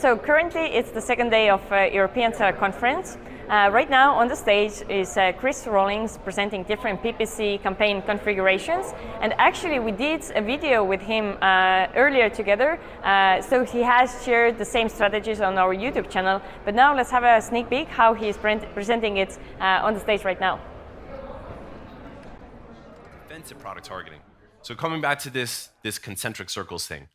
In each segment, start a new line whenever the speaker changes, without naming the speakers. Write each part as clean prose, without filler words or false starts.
So currently it's the second day of European Seller Conference. Right now on the stage is Chris Rawlings presenting different PPC campaign configurations, and actually we did a video with him earlier together, so he has shared the same strategies on our YouTube channel, but now let's have a sneak peek how he is presenting it on the stage right now.
Defensive product targeting. So coming back to this concentric circles thing,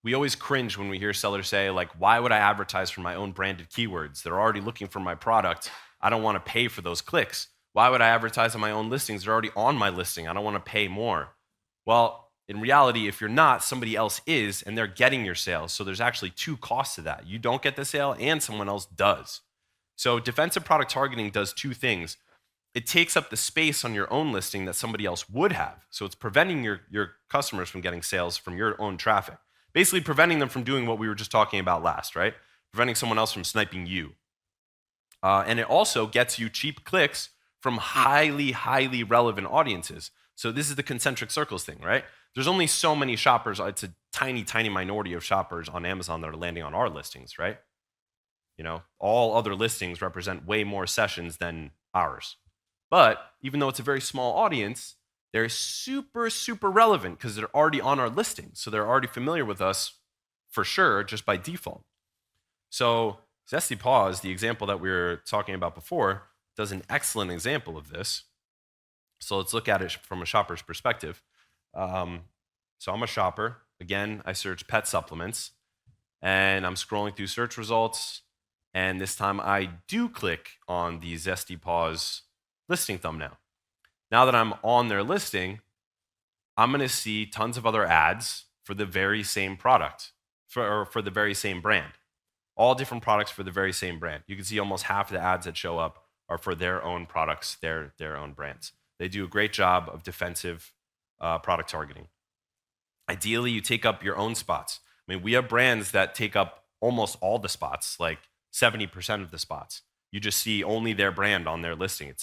we always cringe when we hear sellers say, like, why would I advertise for my own branded keywords? They're already looking for my product. I don't want to pay for those clicks. Why would I advertise on my own listings? They're already on my listing. I don't want to pay more. Well, in reality, if you're not, somebody else is, and they're getting your sales. So there's actually two costs to that. You don't get the sale, and someone else does. So defensive product targeting does two things. It takes up the space on your own listing that somebody else would have. So it's preventing your customers from getting sales from your own traffic. Basically preventing them from doing what we were just talking about last, right? Preventing someone else from sniping you. And it also gets you cheap clicks from highly, highly relevant audiences. So this is the concentric circles thing, right? There's only so many shoppers. It's a tiny, tiny minority of shoppers on Amazon that are landing on our listings, right? You know, all other listings represent way more sessions than ours. But even though it's a very small audience, they're super, super relevant because they're already on our listing. So they're already familiar with us for sure, just by default. So Zesty Paws, the example that we were talking about before, does an excellent example of this. So let's look at it from a shopper's perspective. So I'm a shopper. Again, I search pet supplements, and I'm scrolling through search results. And this time I do click on the Zesty Paws listing thumbnail. Now that I'm on their listing, I'm going to see tons of other ads for the very same product, for the very same brand. All different products for the very same brand. You can see almost half of the ads that show up are for their own products, their own brands. They do a great job of defensive product targeting. Ideally, you take up your own spots. I mean, we have brands that take up almost all the spots, like 70% of the spots. You just see only their brand on their listing.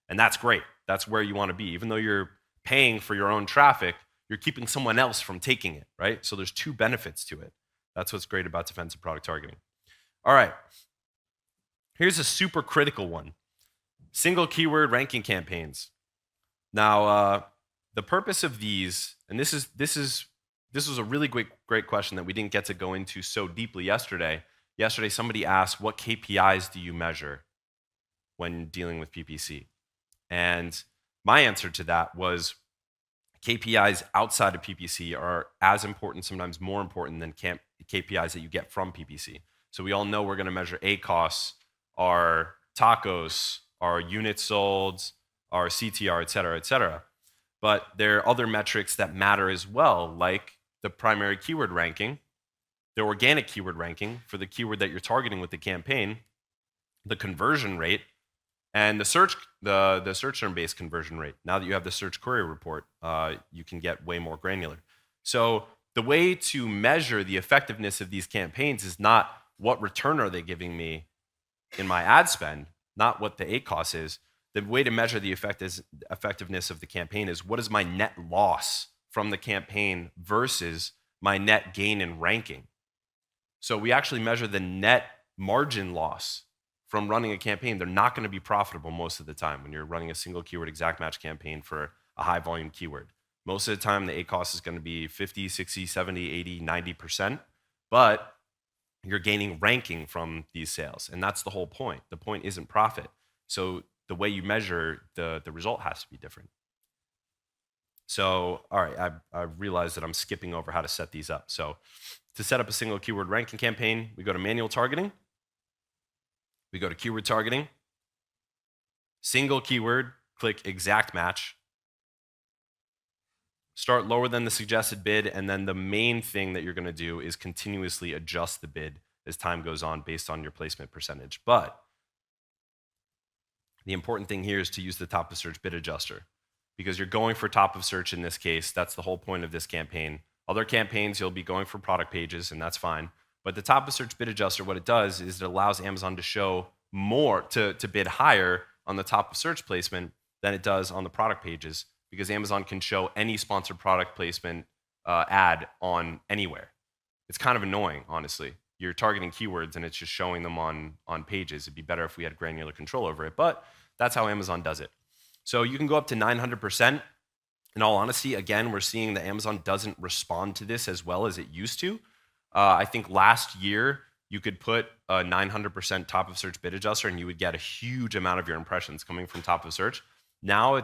And that's great. That's where you want to be. Even though you're paying for your own traffic, you're keeping someone else from taking it, right? So there's two benefits to it. That's what's great about defensive product targeting. All right. Here's a super critical one. Single keyword ranking campaigns. Now, the purpose of these, and this was a really great question that we didn't get to go into so deeply yesterday. Yesterday, somebody asked, what KPIs do you measure when dealing with PPC? And my answer to that was KPIs outside of PPC are as important, sometimes more important than KPIs that you get from PPC. So we all know we're going to measure ACoS, our tacos, our units sold, our CTR, et cetera, et cetera. But there are other metrics that matter as well, like the primary keyword ranking, the organic keyword ranking for the keyword that you're targeting with the campaign, the conversion rate, and the search term-based conversion rate. Now that you have the search query report, you can get way more granular. So the way to measure the effectiveness of these campaigns is not what return are they giving me in my ad spend, not what the ACoS is. The way to measure the effectiveness of the campaign is what is my net loss from the campaign versus my net gain in ranking. So we actually measure the net margin loss from running a campaign. They're not going to be profitable most of the time when you're running a single keyword exact match campaign for a high volume keyword. Most of the time, the ACoS is going to be 50, 60, 70, 80, 90%, but you're gaining ranking from these sales. And that's the whole point. The point isn't profit. So the way you measure the result has to be different. So, all right, I realized that I'm skipping over how to set these up. So to set up a single keyword ranking campaign, we go to manual targeting. We go to keyword targeting, single keyword, click exact match, start lower than the suggested bid, and then the main thing that you're going to do is continuously adjust the bid as time goes on based on your placement percentage. But the important thing here is to use the top of search bid adjuster because you're going for top of search in this case. That's the whole point of this campaign. Other campaigns, you'll be going for product pages, and that's fine. But the top of search bid adjuster, what it does is it allows Amazon to show more, to bid higher on the top of search placement than it does on the product pages, because Amazon can show any sponsored product placement ad on anywhere. it's kind of annoying, honestly. You're targeting keywords and it's just showing them on pages. It'd be better if we had granular control over it, but that's how Amazon does it. So you can go up to 900%. In all honesty, again, we're seeing that Amazon doesn't respond to this as well as it used to. I think last year, you could put a 900% top of search bid adjuster and you would get a huge amount of your impressions coming from top of search. Now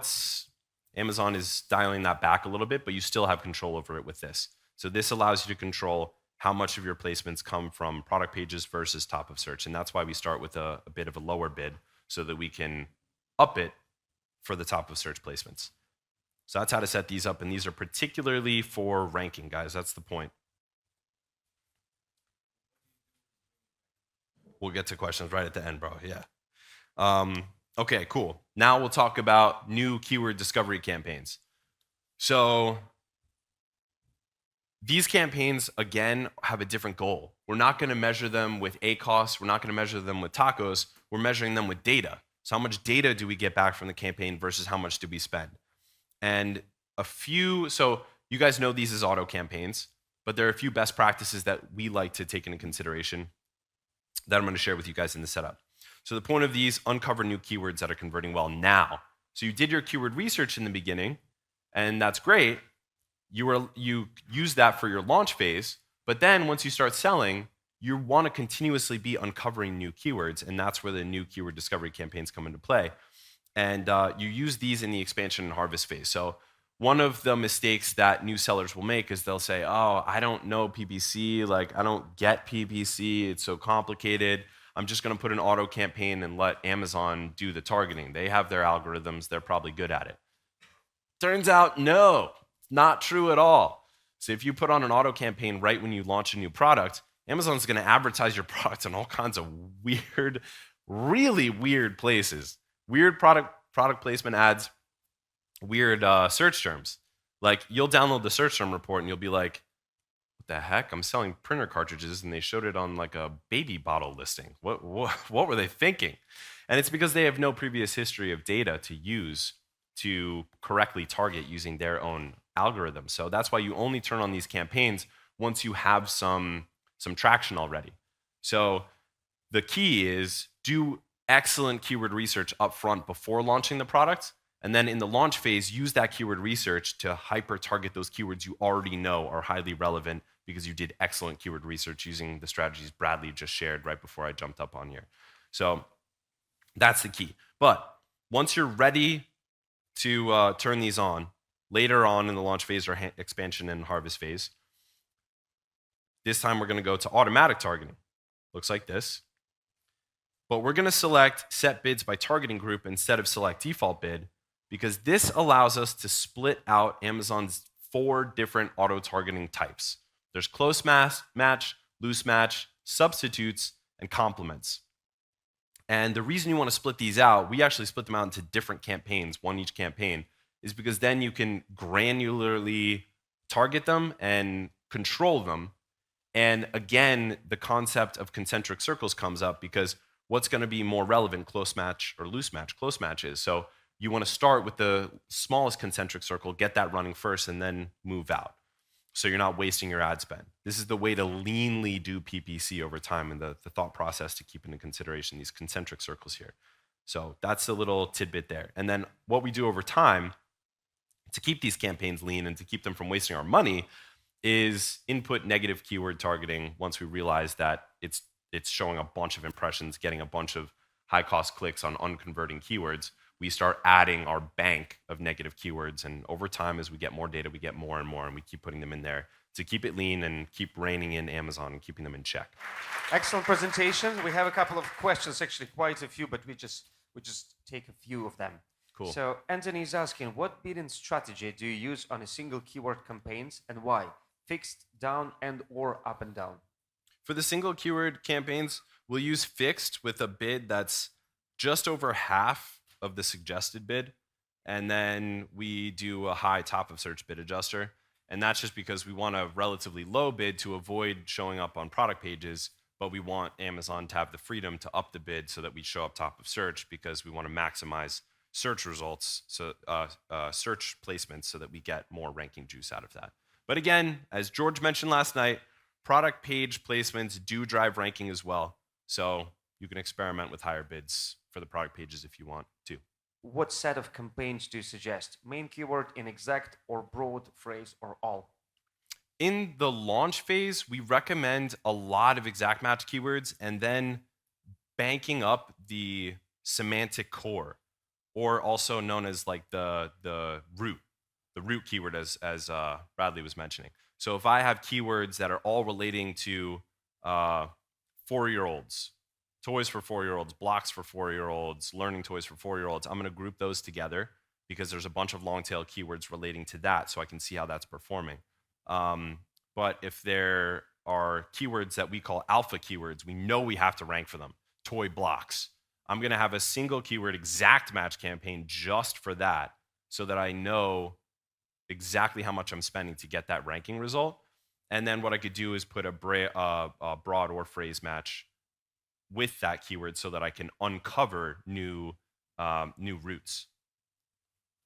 Amazon is dialing that back a little bit, but you still have control over it with this. So this allows you to control how much of your placements come from product pages versus top of search. And that's why we start with a bit of a lower bid so that we can up it for the top of search placements. So that's how to set these up. And these are particularly for ranking, guys. That's the point. We'll get to questions right at the end, bro. Yeah. Okay, cool. Now we'll talk about new keyword discovery campaigns. So these campaigns, again, have a different goal. We're not going to measure them with ACoS. We're not going to measure them with tacos. We're measuring them with data. So how much data do we get back from the campaign versus how much do we spend? And so you guys know these as auto campaigns, but there are a few best practices that we like to take into consideration that I'm going to share with you guys in the setup. So the point of these, uncover new keywords that are converting well now. So you did your keyword research in the beginning, and that's great. You use that for your launch phase, but then once you start selling, you want to continuously be uncovering new keywords, and that's where the new keyword discovery campaigns come into play. And you use these in the expansion and harvest phase. So one of the mistakes that new sellers will make is they'll say, oh, I don't know PPC, like I don't get PPC, it's so complicated. I'm just gonna put an auto campaign and let Amazon do the targeting. They have their algorithms, they're probably good at it. Turns out, no, not true at all. So if you put on an auto campaign right when you launch a new product, Amazon's gonna advertise your product in all kinds of weird, really weird places. Weird product placement ads, weird search terms. Like you'll download the search term report and you'll be like, what the heck? I'm selling printer cartridges and they showed it on like a baby bottle listing. What were they thinking? And it's because they have no previous history of data to use to correctly target using their own algorithm. So that's why you only turn on these campaigns once you have some traction already. So the key is do excellent keyword research up front before launching the product. And then in the launch phase, use that keyword research to hyper target those keywords you already know are highly relevant because you did excellent keyword research using the strategies Bradley just shared right before I jumped up on here. So that's the key. But once you're ready to turn these on, later on in the launch phase or expansion and harvest phase, this time we're going to go to automatic targeting. Looks like this. But we're going to select set bids by targeting group instead of select default bid because this allows us to split out Amazon's 4 different auto targeting types. There's close match, loose match, substitutes, and complements. And the reason you want to split these out, we actually split them out into different campaigns, one each campaign, is because then you can granularly target them and control them. And again, the concept of concentric circles comes up because what's going to be more relevant, close match or loose match? Close match is. So you want to start with the smallest concentric circle, get that running first, and then move out. So you're not wasting your ad spend. This is the way to leanly do PPC over time and the thought process to keep into consideration these concentric circles here. So that's a little tidbit there. And then what we do over time to keep these campaigns lean and to keep them from wasting our money is input negative keyword targeting once we realize that it's showing a bunch of impressions, getting a bunch of high-cost clicks on unconverting keywords. We start adding our bank of negative keywords, and over time, as we get more data, we get more and more, and we keep putting them in there to keep it lean and keep reining in Amazon and keeping them in check.
Excellent presentation. We have a couple of questions, actually quite a few, but we just take a few of them.
Cool.
So Anthony is asking, what bidding strategy do you use on a single keyword campaigns and why? Fixed, down, and or up and down?
For the single keyword campaigns, we'll use fixed with a bid that's just over half of the suggested bid. And then we do a high top of search bid adjuster. And that's just because we want a relatively low bid to avoid showing up on product pages, but we want Amazon to have the freedom to up the bid so that we show up top of search because we want to maximize search results, so search placements so that we get more ranking juice out of that. But again, as George mentioned last night, product page placements do drive ranking as well. So you can experiment with higher bids for the product pages if you want to.
What set of campaigns do you suggest? Main keyword in exact or broad phrase or all?
In the launch phase, we recommend a lot of exact match keywords and then banking up the semantic core, or also known as like the root keyword as Bradley was mentioning. So if I have keywords that are all relating to 4-year-olds, toys for 4-year-olds, blocks for 4-year-olds, learning toys for 4-year-olds, I'm going to group those together because there's a bunch of long tail keywords relating to that, so I can see how that's performing. But if there are keywords that we call alpha keywords, we know we have to rank for them. Toy blocks. I'm going to have a single keyword exact match campaign just for that so that I know exactly how much I'm spending to get that ranking result. And then what I could do is put a broad or phrase match with that keyword so that I can uncover new routes.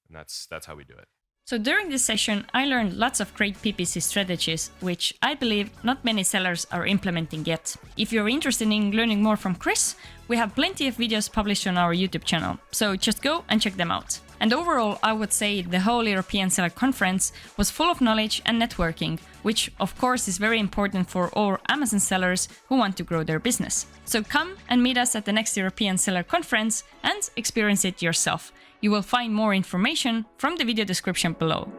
And that's how we do it.
So during this session, I learned lots of great PPC strategies, which I believe not many sellers are implementing yet. If you're interested in learning more from Chris, we have plenty of videos published on our YouTube channel, so just go and check them out. And overall, I would say the whole European Seller Conference was full of knowledge and networking, which of course is very important for all Amazon sellers who want to grow their business. So come and meet us at the next European Seller Conference and experience it yourself. You will find more information from the video description below.